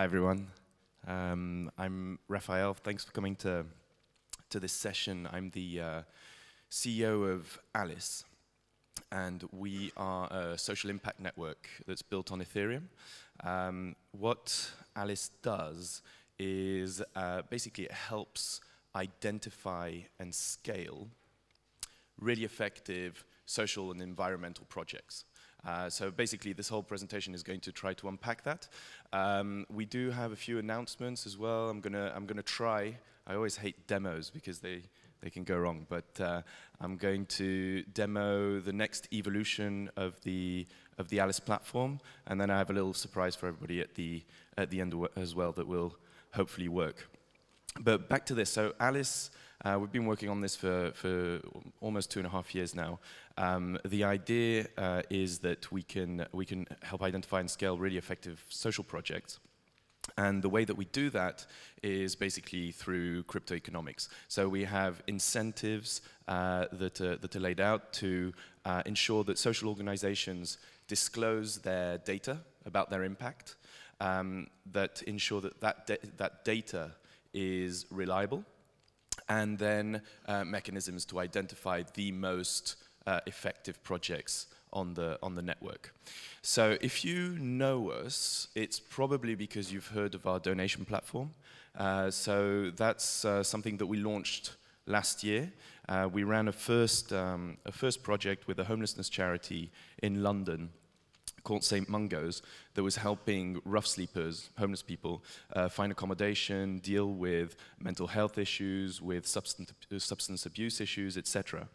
Hi, everyone. I'm Raphael. Thanks for coming to this session. I'm the CEO of Alice, and we are a social impact network that's built on Ethereum. What Alice does is basically it helps identify and scale really effective social and environmental projects. So basically, this whole presentation is going to try to unpack that. We do have a few announcements as well. I'm gonna try. I always hate demos because they can go wrong. But I'm going to demo the next evolution of the Alice platform, and then I have a little surprise for everybody at the end as well that will hopefully work. But back to this. So Alice. We've been working on this for almost 2.5 years now. The idea is that we can help identify and scale really effective social projects. And the way that we do that is basically through crypto economics. So we have incentives that are laid out to ensure that social organizations disclose their data about their impact, that ensure that data is reliable, and then mechanisms to identify the most effective projects on the network. So if you know us, it's probably because you've heard of our donation platform. So that's something that we launched last year. We ran a first project with a homelessness charity in London called St. Mungo's that was helping rough sleepers, homeless people, find accommodation, deal with mental health issues, with substance abuse issues, etc.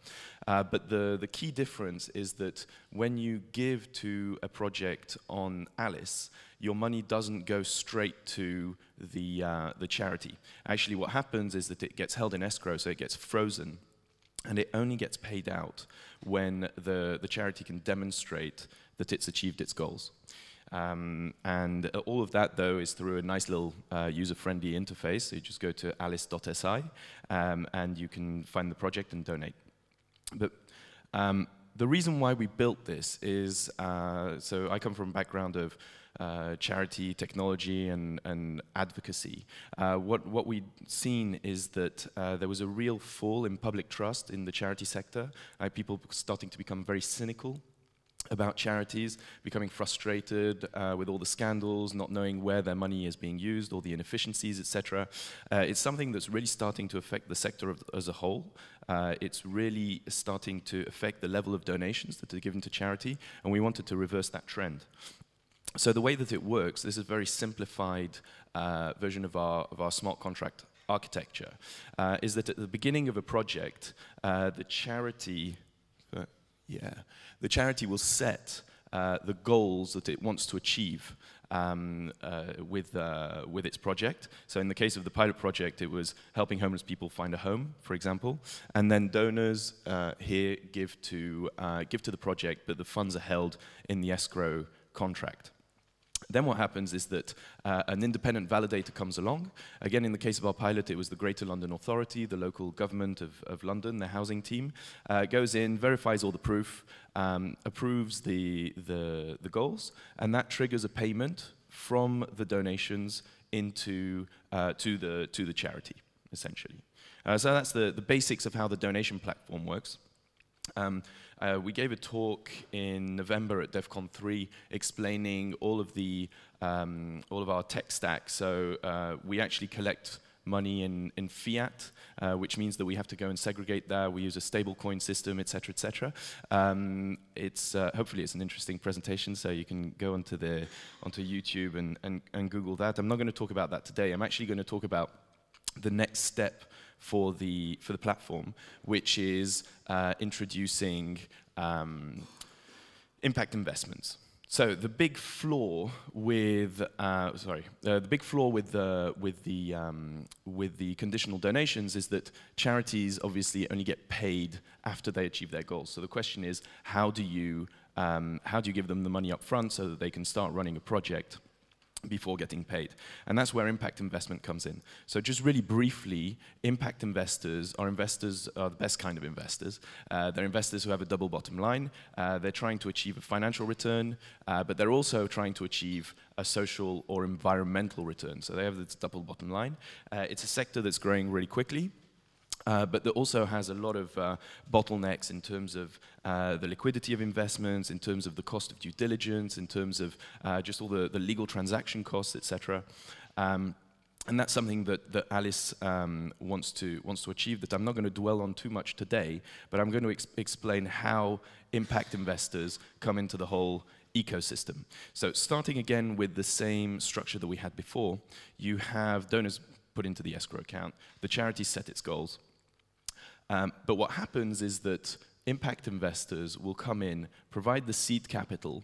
But the key difference is that when you give to a project on Alice, your money doesn't go straight to the charity. Actually, what happens is that it gets held in escrow, so it gets frozen, and it only gets paid out when the charity can demonstrate that it's achieved its goals. And all of that, though, is through a nice little user-friendly interface. So you just go to alice.si, and you can find the project and donate. But the reason why we built this is, so I come from a background of charity, technology, and advocacy. What we've seen is that there was a real fall in public trust in the charity sector. People starting to become very cynical about charities, becoming frustrated with all the scandals, not knowing where their money is being used, all the inefficiencies, etc. It's something that's really starting to affect the sector as a whole. It's really starting to affect the level of donations that are given to charity, and we wanted to reverse that trend. So the way that it works, this is a very simplified version of our smart contract architecture, is that at the beginning of a project, the charity will set the goals that it wants to achieve with its project. So in the case of the pilot project, it was helping homeless people find a home, for example. And then donors here give to the project, but the funds are held in the escrow contract. Then what happens is that an independent validator comes along. Again, in the case of our pilot, it was the Greater London Authority, the local government of London, their housing team, goes in, verifies all the proof, approves the goals, and that triggers a payment from the donations into to the charity, essentially. So that's the basics of how the donation platform works. We gave a talk in November at DEF CON 3 explaining all of our tech stack. So we actually collect money in fiat, which means that we have to go and segregate that. We use a stablecoin system, etc., etc. Hopefully it's an interesting presentation, so you can go onto YouTube and Google that. I'm not going to talk about that today. I'm actually going to talk about the next step for the platform, which is introducing impact investments. So the big flaw with the conditional donations is that charities obviously only get paid after they achieve their goals. So the question is, how do you give them the money up front so that they can start running a project? before getting paid. And that's where impact investment comes in. So just really briefly, impact investors are the best kind of investors. They're investors who have a double bottom line. They're trying to achieve a financial return, but they're also trying to achieve a social or environmental return. So they have this double bottom line. It's a sector that's growing really quickly. But that also has a lot of bottlenecks in terms of the liquidity of investments, in terms of the cost of due diligence, in terms of just all the legal transaction costs, etc. And that's something that Alice wants to achieve, that I'm not going to dwell on too much today, but I'm going to explain how impact investors come into the whole ecosystem. So starting again with the same structure that we had before, you have donors put into the escrow account, the charity set its goals. But what happens is that impact investors will come in, provide the seed capital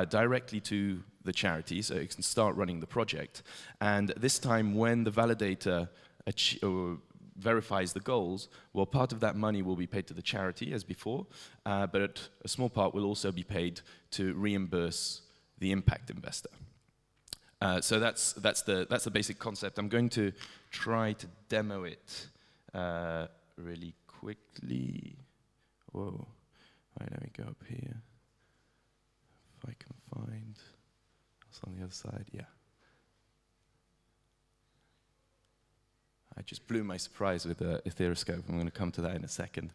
directly to the charity, so it can start running the project. And this time, when the validator verifies the goals, well, part of that money will be paid to the charity, as before, but a small part will also be paid to reimburse the impact investor. So that's the basic concept. I'm going to try to demo it really quickly. Whoa. Right, let me go up here. If I can find what's on the other side. Yeah. I just blew my surprise with the ethereoscope. I'm going to come to that in a second.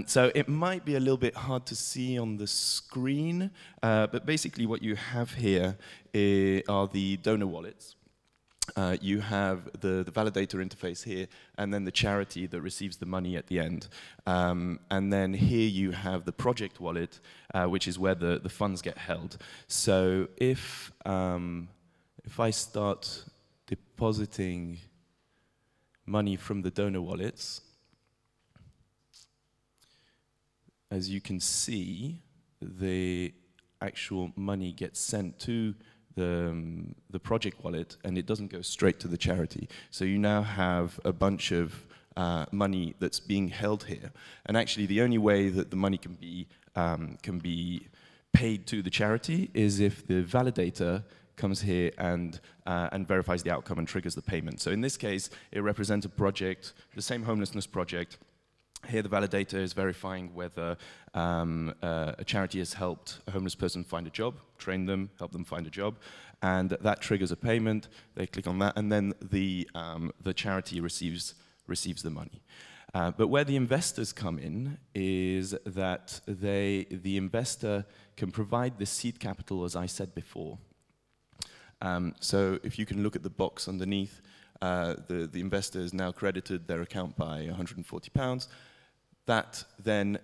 So it might be a little bit hard to see on the screen, but basically what you have here are the donor wallets. You have the validator interface here, and then the charity that receives the money at the end. And then here you have the project wallet, which is where the funds get held. So if I start depositing money from the donor wallets, as you can see, the actual money gets sent to the project wallet, and it doesn't go straight to the charity. So you now have a bunch of money that's being held here. And actually, the only way that the money can be paid to the charity is if the validator comes here and verifies the outcome and triggers the payment. So in this case, it represents a project, the same homelessness project. Here the validator is verifying whether a charity has helped a homeless person find a job, train them, help them find a job, and that triggers a payment. They click on that, and then the charity receives the money. But where the investors come in is that the investor can provide the seed capital, as I said before. So if you can look at the box underneath, the investor has now credited their account by £140. That then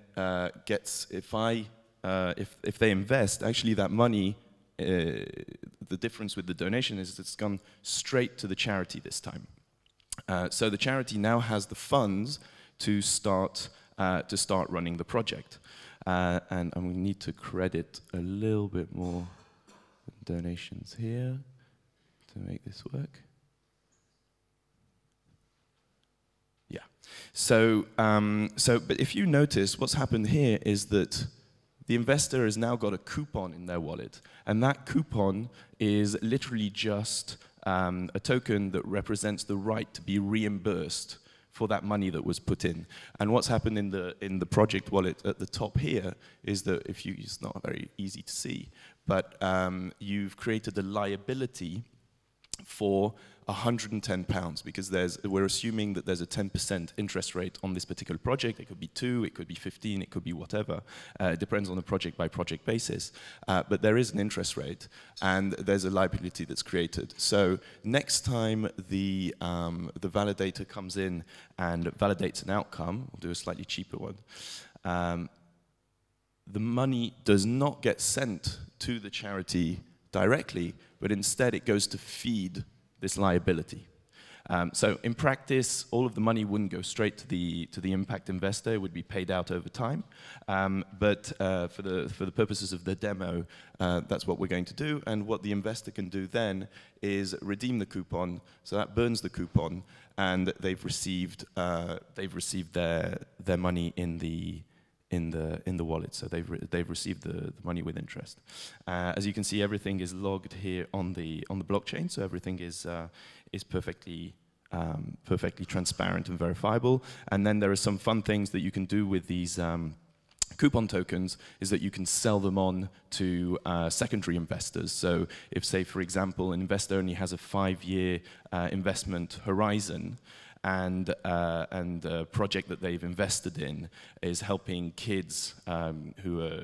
gets, if they invest, actually that money, the difference with the donation is it's gone straight to the charity this time. So the charity now has the funds to start running the project. And we need to credit a little bit more donations here to make this work. Yeah. So, but if you notice, what's happened here is that the investor has now got a coupon in their wallet, and that coupon is literally just a token that represents the right to be reimbursed for that money that was put in. And what's happened in the project wallet at the top here is that it's not very easy to see, but you've created a liability for £110 because we're assuming that there's a 10% interest rate on this particular project. It could be 2, it could be 15, it could be whatever. It depends on a project-by-project basis. But there is an interest rate, and there's a liability that's created. So next time the validator comes in and validates an outcome, we'll do a slightly cheaper one, the money does not get sent to the charity directly, but instead it goes to feed this liability. So in practice, all of the money wouldn't go straight to the impact investor. It would be paid out over time. But for the purposes of the demo, that's what we're going to do. And what the investor can do then is redeem the coupon. So that burns the coupon, and they've received their money in in the wallet. So they've received the money with interest. As you can see, everything is logged here on the blockchain. So everything is perfectly transparent and verifiable. And then there are some fun things that you can do with these coupon tokens, is that you can sell them on to secondary investors. So if, say, for example, an investor only has a 5-year investment horizon, and a project that they've invested in is helping kids who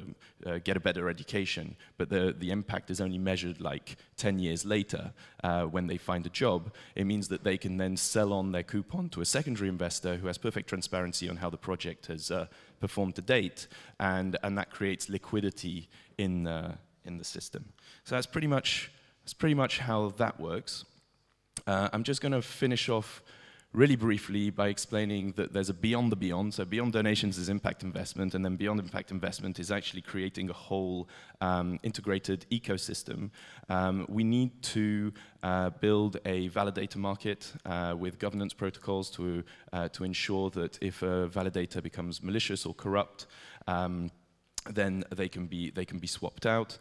get a better education, but the impact is only measured like 10 years later when they find a job, it means that they can then sell on their coupon to a secondary investor who has perfect transparency on how the project has performed to date, and that creates liquidity in the system. So that's pretty much how that works. I'm just going to finish off really briefly by explaining that there's a beyond the beyond. So beyond donations is impact investment, and then beyond impact investment is actually creating a whole integrated ecosystem. We need to build a validator market with governance protocols to ensure that if a validator becomes malicious or corrupt, then they can be swapped out.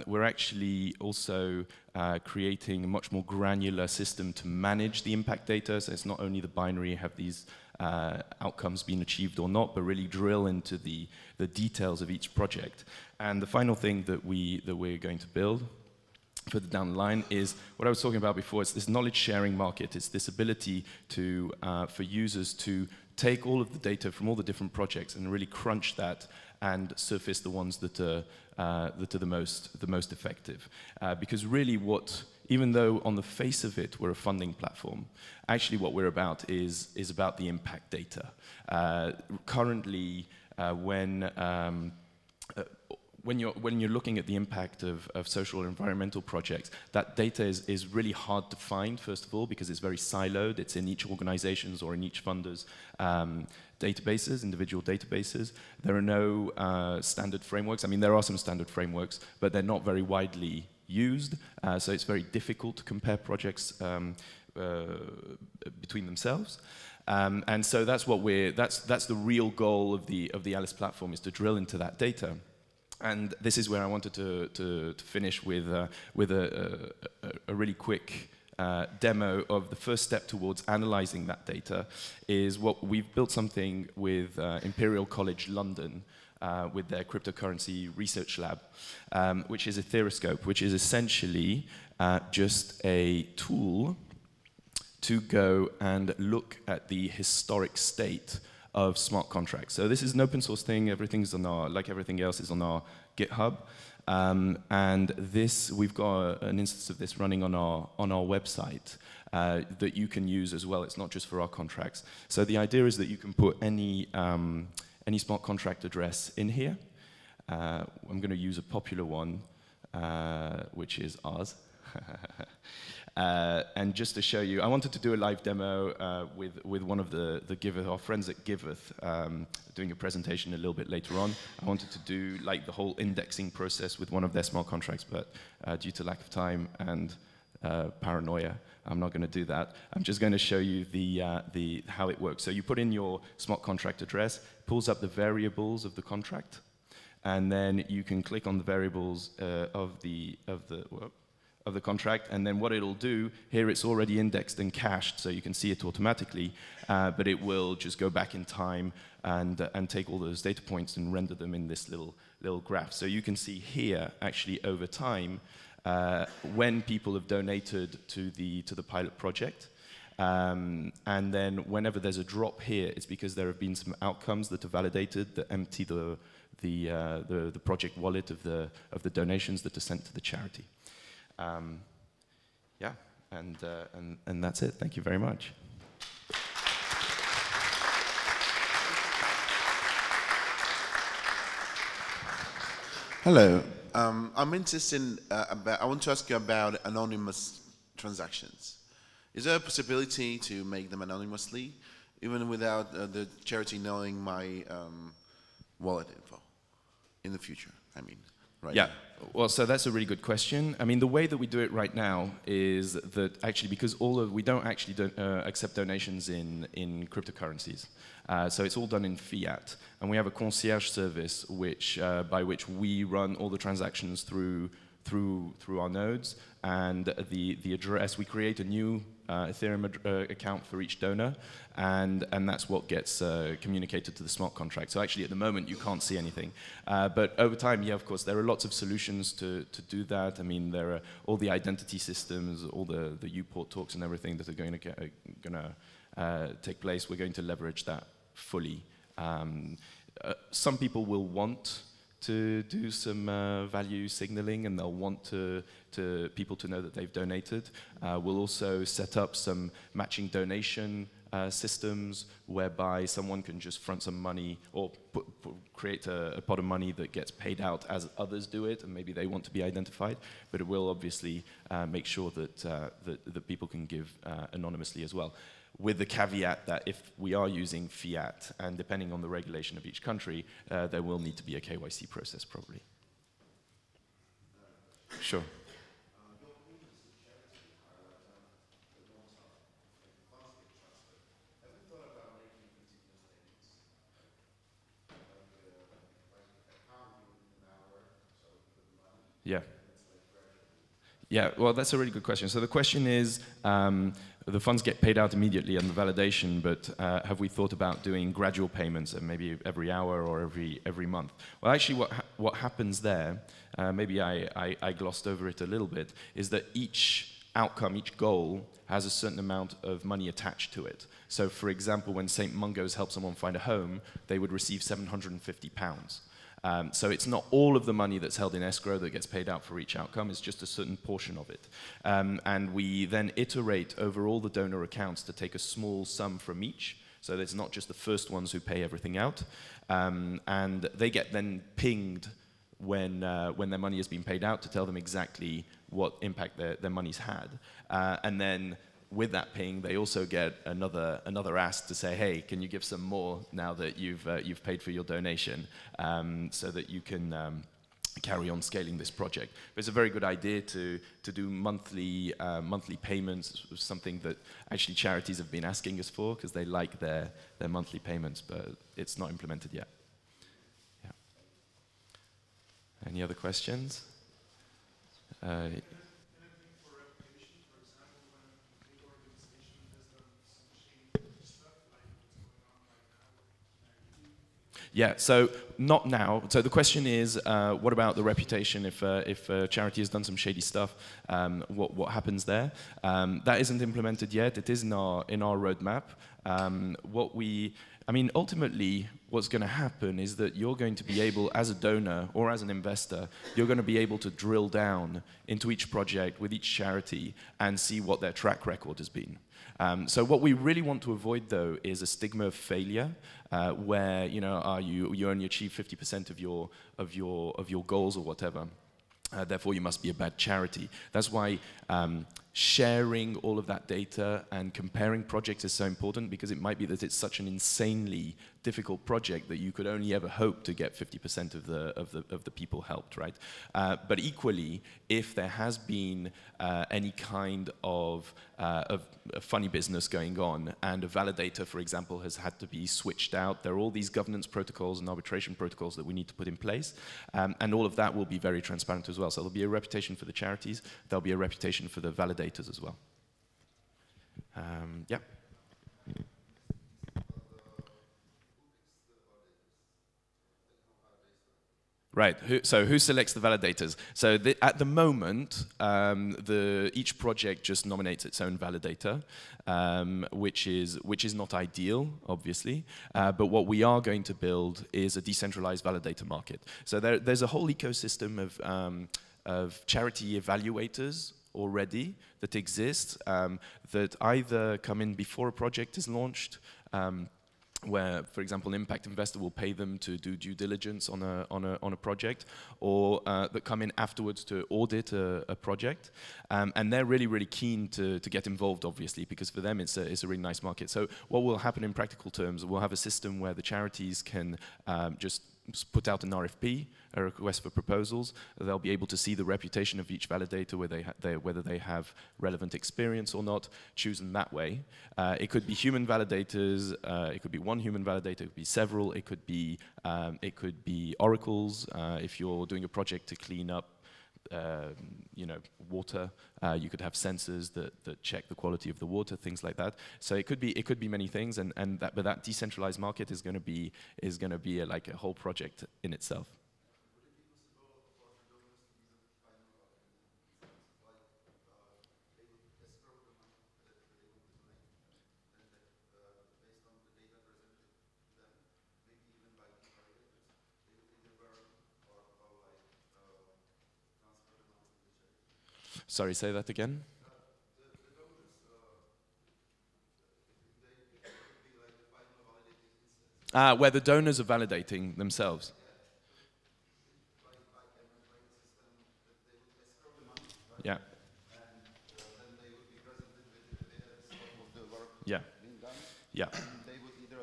We're actually also creating a much more granular system to manage the impact data. So it's not only the binary, have these outcomes been achieved or not, but really drill into the details of each project. And the final thing that we're going to build further down the line is what I was talking about before. It's this knowledge sharing market. It's this ability to for users to take all of the data from all the different projects and really crunch that and surface the ones that are the most effective. Because really even though on the face of it we're a funding platform, actually what we're about is about the impact data. Currently, when you're looking at the impact of social or environmental projects, that data is really hard to find, first of all, because it's very siloed. It's in each organization's or in each funder's databases, individual databases. There are no standard frameworks. I mean, there are some standard frameworks, but they're not very widely used. So it's very difficult to compare projects between themselves. And so that's the real goal of the Alice platform, is to drill into that data. And this is where I wanted to finish with a really quick demo of the first step towards analyzing that data. Is what we've built something with Imperial College London with their cryptocurrency research lab, which is Ethereoscope, which is essentially just a tool to go and look at the historic state of smart contracts. So this is an open source thing. Everything's on like everything else, is on our GitHub. And we've got an instance of this running on our website that you can use as well. It's not just for our contracts. So the idea is that you can put any smart contract address in here. I'm going to use a popular one, which is ours. And just to show you, I wanted to do a live demo with one of our friends at Giveth, doing a presentation a little bit later on. I wanted to do like the whole indexing process with one of their smart contracts, but due to lack of time and paranoia, I'm not going to do that. I'm just going to show you how it works. So you put in your smart contract address, pulls up the variables of the contract, and then you can click on the variables of the contract, and then what it'll do, here it's already indexed and cached, so you can see it automatically, but it will just go back in time and take all those data points and render them in this little graph. So you can see here, actually over time, when people have donated to the pilot project, and then whenever there's a drop here, it's because there have been some outcomes that are validated that empty the project wallet of the donations that are sent to the charity. Yeah, and that's it. Thank you very much. Hello. I'm interested in, I want to ask you about anonymous transactions. Is there a possibility to make them anonymously, even without the charity knowing my wallet info in the future, I mean? right Yeah. now? Well, so that's a really good question. I mean, the way that we do it right now is that actually, because we don't actually accept donations in cryptocurrencies. So it's all done in fiat, and we have a concierge service by which we run all the transactions through our nodes, and the address, we create a new Ethereum account for each donor, and that's what gets communicated to the smart contract. So actually at the moment you can't see anything, but over time, yeah, of course, there are lots of solutions to do that. I mean, there are all the identity systems, all the UPort talks and everything that are going to take place. We're going to leverage that fully. Some people will want to do some value signaling, and they'll want people to know that they've donated. We'll also set up some matching donation systems whereby someone can just front some money or create a pot of money that gets paid out as others do it, and maybe they want to be identified. But it will obviously make sure that people can give anonymously as well, with the caveat that if we are using fiat, and depending on the regulation of each country, there will need to be a KYC process probably. Sure. Yeah. Yeah, well, that's a really good question. So the question is, the funds get paid out immediately on the validation, but have we thought about doing gradual payments, maybe every hour or every month? Well, actually, what happens there, maybe I glossed over it a little bit, is that each outcome, each goal, has a certain amount of money attached to it. So, for example, when St. Mungo's helped someone find a home, they would receive £750. So it's not all of the money that's held in escrow that gets paid out for each outcome, it's just a certain portion of it. And we then iterate over all the donor accounts to take a small sum from each, so that it's not just the first ones who pay everything out. And they get then pinged when their money has been paid out to tell them exactly what impact their money's had. And then with that ping, they also get another ask to say, hey, can you give some more now that you've paid for your donation, so that you can carry on scaling this project. But it's a very good idea to do monthly payments, something that actually charities have been asking us for because they like their monthly payments, but it's not implemented yet. Yeah. Any other questions? Yeah, so not now. So the question is, what about the reputation if a charity has done some shady stuff? What happens there? That isn't implemented yet. It is in our roadmap. I mean, ultimately, what's going to happen is that you're going to be able, as a donor or as an investor, you're going to be able to drill down into each project with each charity and see what their track record has been. So what we really want to avoid, though, is a stigma of failure, where you only achieve 50% of your goals or whatever. Therefore, you must be a bad charity. That's why sharing all of that data and comparing projects is so important, because it might be that it's such an insanely difficult project that you could only ever hope to get 50% of the people helped, right? But equally, if there has been any kind of a funny business going on, and a validator, for example, has had to be switched out, there are all these governance protocols and arbitration protocols that we need to put in place, and all of that will be very transparent as well. So there'll be a reputation for the charities, there'll be a reputation for the validators as well. Yeah. Right. So who selects the validators? So at the moment, each project just nominates its own validator, which is not ideal, obviously. But what we are going to build is a decentralized validator market. So there's a whole ecosystem of charity evaluators already that exist, that either come in before a project is launched, where, for example, an impact investor will pay them to do due diligence on a project, or that come in afterwards to audit a project, and they're really keen to get involved, obviously, because for them it's a really nice market. So what will happen in practical terms? We'll have a system where the charities can just put out an RFP, a request for proposals. They'll be able to see the reputation of each validator, whether they have relevant experience or not, choose them that way. It could be human validators, it could be one human validator, it could be several, it could be oracles. If you're doing a project to clean up water, you could have sensors that check the quality of the water, things like that. So it could be many things, but that decentralized market is going to be like a whole project in itself. Sorry, say that again. Where the donors are validating themselves. Yeah. Yeah. Yeah. They would have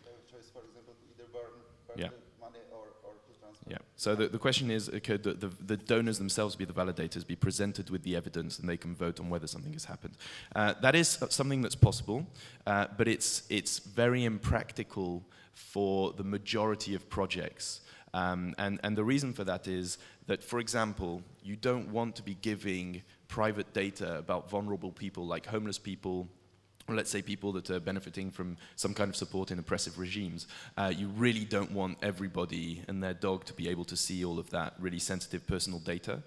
a choice, for example, to either burn Yeah. the money or to transfer. Yeah. So the question is, could the donors themselves be the validators, be presented with the evidence, and they can vote on whether something has happened? That is something that's possible, but it's very impractical for the majority of projects. And the reason for that is that, for example, you don't want to be giving private data about vulnerable people like homeless people, or let's say people that are benefiting from some kind of support in oppressive regimes. You really don't want everybody and their dog to be able to see all of that really sensitive personal data.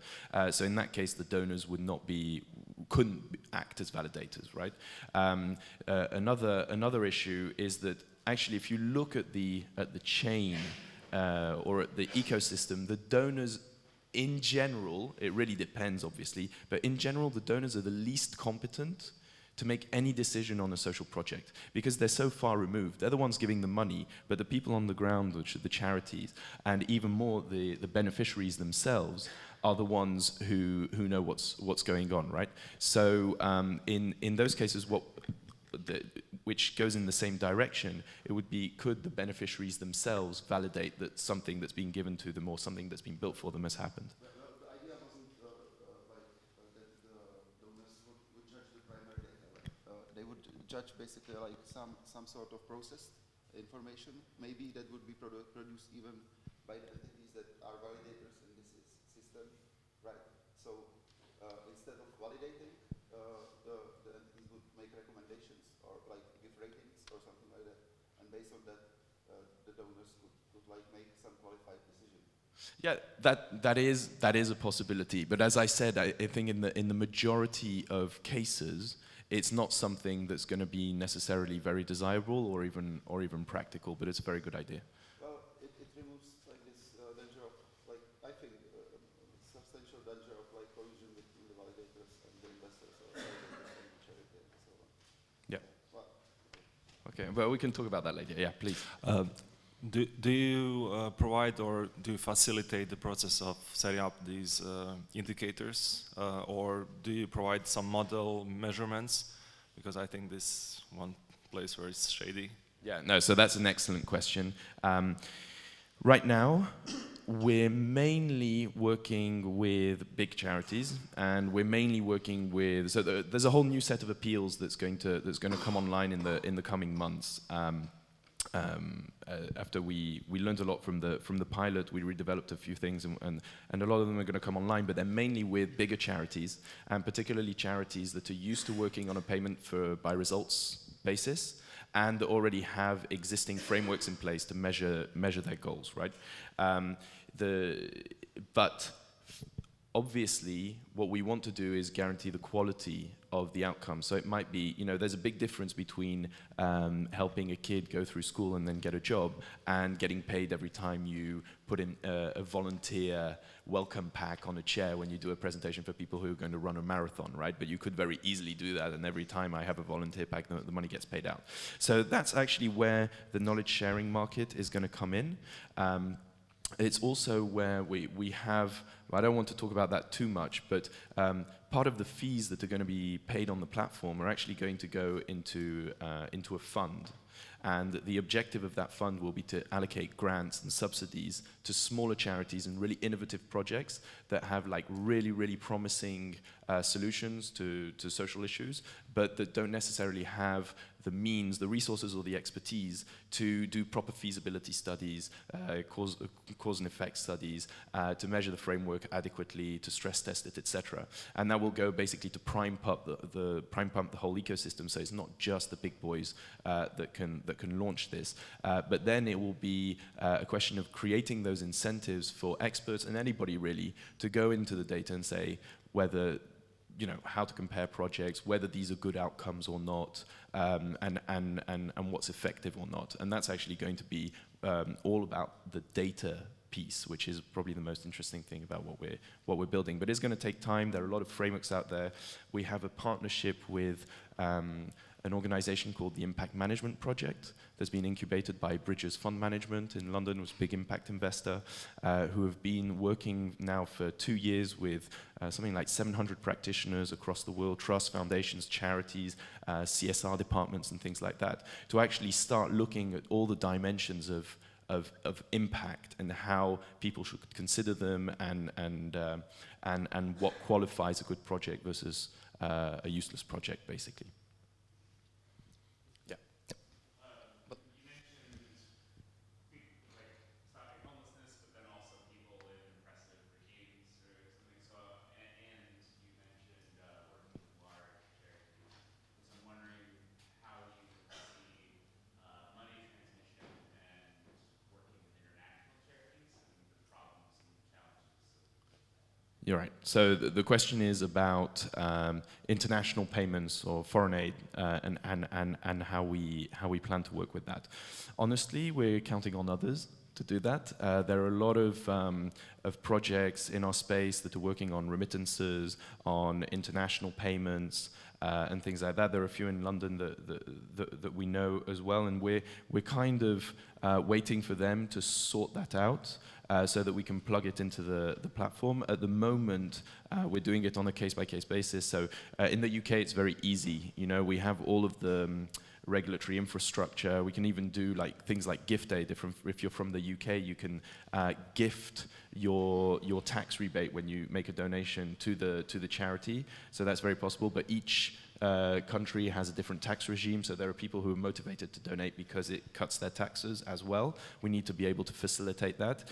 So in that case, the donors couldn't act as validators, right? Another issue is that actually, if you look at the chain or at the ecosystem, the donors, in general, it really depends, obviously, but in general, the donors are the least competent to make any decision on a social project because they're so far removed. They're the ones giving the money, but the people on the ground, which are the charities, and even more the beneficiaries themselves, are the ones who know what's going on, right? So in those cases, which goes in the same direction, it would be, could the beneficiaries themselves validate that something that's been given to them or something that's been built for them has happened? The idea wasn't that the donors would judge the primary data. They would judge basically like some sort of processed information. Maybe that would be produced even by the entities that are validators in this system, right? So instead of validating, the entities would make recommendations or like give ratings or something like that, and based on that, the donors could like make some qualified decision. Yeah, that is a possibility. But as I said, I think in the majority of cases, it's not something that's going to be necessarily very desirable or even practical. But it's a very good idea. Well, it removes like this danger of like I think substantial danger of like collusion between the validators and the investors or validators and the charity and so on. Yeah. Well, Okay. Well, we can talk about that later. Yeah, please. Do you provide or do you facilitate the process of setting up these indicators, or do you provide some model measurements? Because I think this one place where it's shady. Yeah, no, so that's an excellent question. Right now, we're mainly working with big charities, and we're mainly working with. So there's a whole new set of appeals that's going to come online in the coming months. After we learned a lot from the pilot, we redeveloped a few things, and a lot of them are going to come online, but they're mainly with bigger charities, and particularly charities that are used to working on a payment by results basis, and already have existing frameworks in place to measure their goals, right? But obviously, what we want to do is guarantee the quality of the outcome. So it might be, there's a big difference between helping a kid go through school and then get a job and getting paid every time you put in a volunteer welcome pack on a chair when you do a presentation for people who are going to run a marathon, right? But you could very easily do that, and every time I have a volunteer pack, the money gets paid out. So that's actually where the knowledge sharing market is going to come in. It's also where we have, I don't want to talk about that too much, but part of the fees that are going to be paid on the platform are actually going to go into a fund. And the objective of that fund will be to allocate grants and subsidies to smaller charities and really innovative projects that have like really, really promising solutions to social issues, but that don't necessarily have the means, the resources or the expertise to do proper feasibility studies, cause and effect studies, to measure the framework adequately, to stress test it, etc. And that will go basically to prime pump the whole ecosystem. So it's not just the big boys that can launch this, but then it will be a question of creating those incentives for experts and anybody really to go into the data and say whether, you know, how to compare projects, whether these are good outcomes or not, and what's effective or not. And that's actually going to be all about the data piece, which is probably the most interesting thing about what we're building. But it's going to take time. There are a lot of frameworks out there. We have a partnership with an organization called the Impact Management Project that's been incubated by Bridges Fund Management in London, was a big impact investor, who have been working now for 2 years with something like 700 practitioners across the world, trusts, foundations, charities, CSR departments and things like that, to actually start looking at all the dimensions of impact and how people should consider them and what qualifies a good project versus a useless project, basically. Yeah. You mentioned like stopping homelessness, but then also people live in oppressive regimes or something. So, and you mentioned working with large charities. So I'm wondering how you see money transmission and working with international charities and the problems and challenges. You're right. So the question is about international payments or foreign aid and how we plan to work with that. Honestly, we're counting on others to do that. There are a lot of projects in our space that are working on remittances, on international payments, and things like that. There are a few in London that we know as well, and we're kind of waiting for them to sort that out. So that we can plug it into the platform. At the moment, we're doing it on a case-by-case basis. So in the UK, it's very easy. You know, we have all of the regulatory infrastructure. We can even do like things like gift aid. If you're from the UK, you can gift your tax rebate when you make a donation to the charity. So that's very possible. But each country has a different tax regime, so there are people who are motivated to donate because it cuts their taxes as well. We need to be able to facilitate that.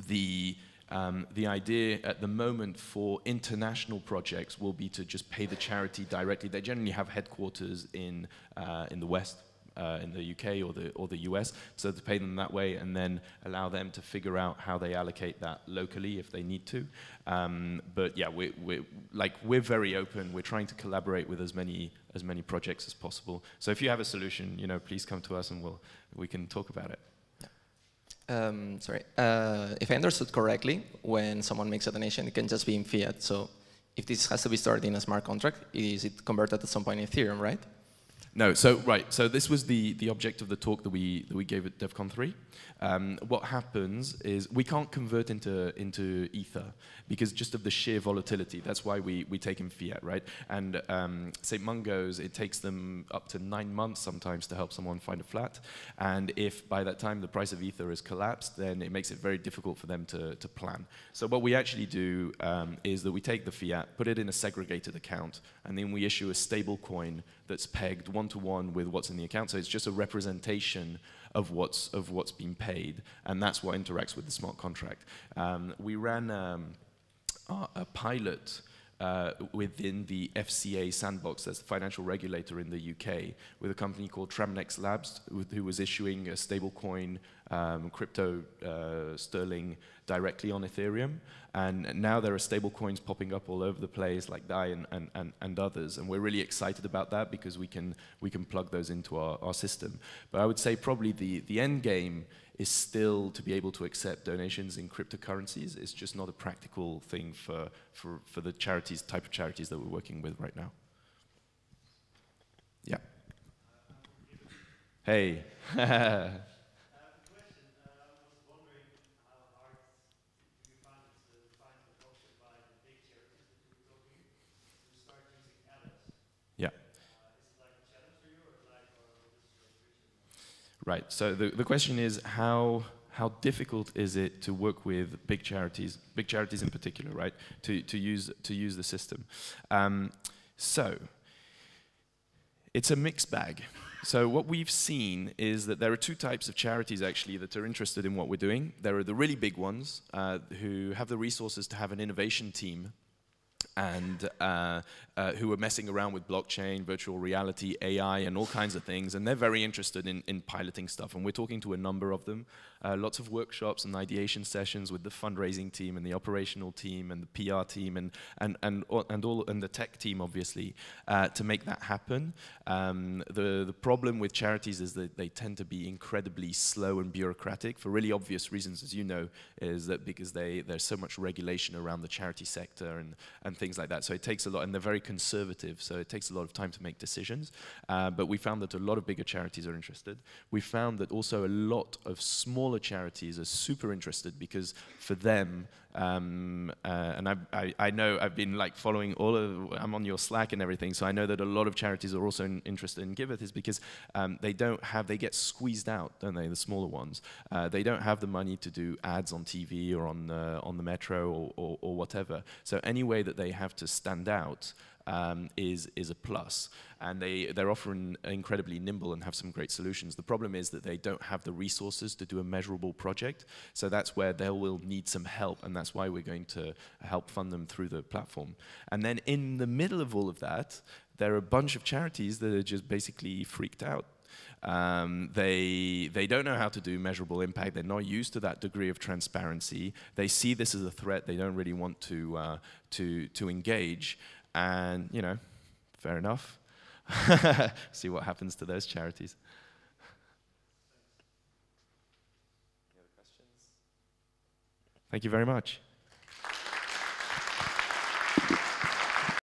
The idea at the moment for international projects will be to just pay the charity directly. They generally have headquarters in the West, in the UK or the US, so to pay them that way and then allow them to figure out how they allocate that locally if they need to. But yeah, we're very open. We're trying to collaborate with as many projects as possible. So if you have a solution, you know, please come to us and we can talk about it. Sorry, if I understood correctly, when someone makes a donation, it can just be in fiat. So if this has to be stored in a smart contract, is it converted at some point in Ethereum, right? No, so right, so this was the object of the talk that we gave at DevCon 3. What happens is we can't convert into Ether because just of the sheer volatility. That's why we take in fiat, right? And St. Mungo's, it takes them up to 9 months sometimes to help someone find a flat. And if by that time the price of Ether has collapsed, then it makes it very difficult for them to plan. So what we actually do is that we take the fiat, put it in a segregated account, and then we issue a stable coin that's pegged one-to-one with what's in the account. So it's just a representation of what's been paid, and that's what interacts with the smart contract. We ran a pilot within the FCA sandbox, that's the financial regulator in the UK, with a company called Tramnex Labs, who was issuing a stablecoin crypto sterling directly on Ethereum. And now there are stablecoins popping up all over the place, like DAI and others. And we're really excited about that because we can plug those into our system. But I would say probably the end game is still to be able to accept donations in cryptocurrencies. It's just not a practical thing for the type of charities that we're working with right now. Yeah. Hey. Yeah. Right. So the question is how difficult is it to work with big charities in particular, right? To use the system. So it's a mixed bag. So what we've seen is that there are two types of charities actually that are interested in what we're doing. There are the really big ones who have the resources to have an innovation team and who are messing around with blockchain, virtual reality, AI, and all kinds of things. And they're very interested in piloting stuff. And we're talking to a number of them. Lots of workshops and ideation sessions with the fundraising team and the operational team and the PR team and the tech team, obviously, to make that happen. The problem with charities is that they tend to be incredibly slow and bureaucratic for really obvious reasons, as you know, is that because there's so much regulation around the charity sector and things like that. So it takes a lot, and they're very conservative, so it takes a lot of time to make decisions. But we found that a lot of bigger charities are interested. We found that also a lot of smaller charities are super interested because for them, and I know I've been like following I'm on your Slack and everything, so I know that a lot of charities are also interested in Giveth is because they get squeezed out, don't they, the smaller ones. They don't have the money to do ads on TV or on the metro or whatever. So any way that they have to stand out is a plus, and they're often incredibly nimble and have some great solutions. The problem is that they don't have the resources to do a measurable project, so that's where they will need some help, and that's why we're going to help fund them through the platform. And then in the middle of all of that, there are a bunch of charities that are just basically freaked out. They don't know how to do measurable impact. They're not used to that degree of transparency. They see this as a threat. They don't really want to engage. And, you know, fair enough. See what happens to those charities. Any other questions? Thank you very much.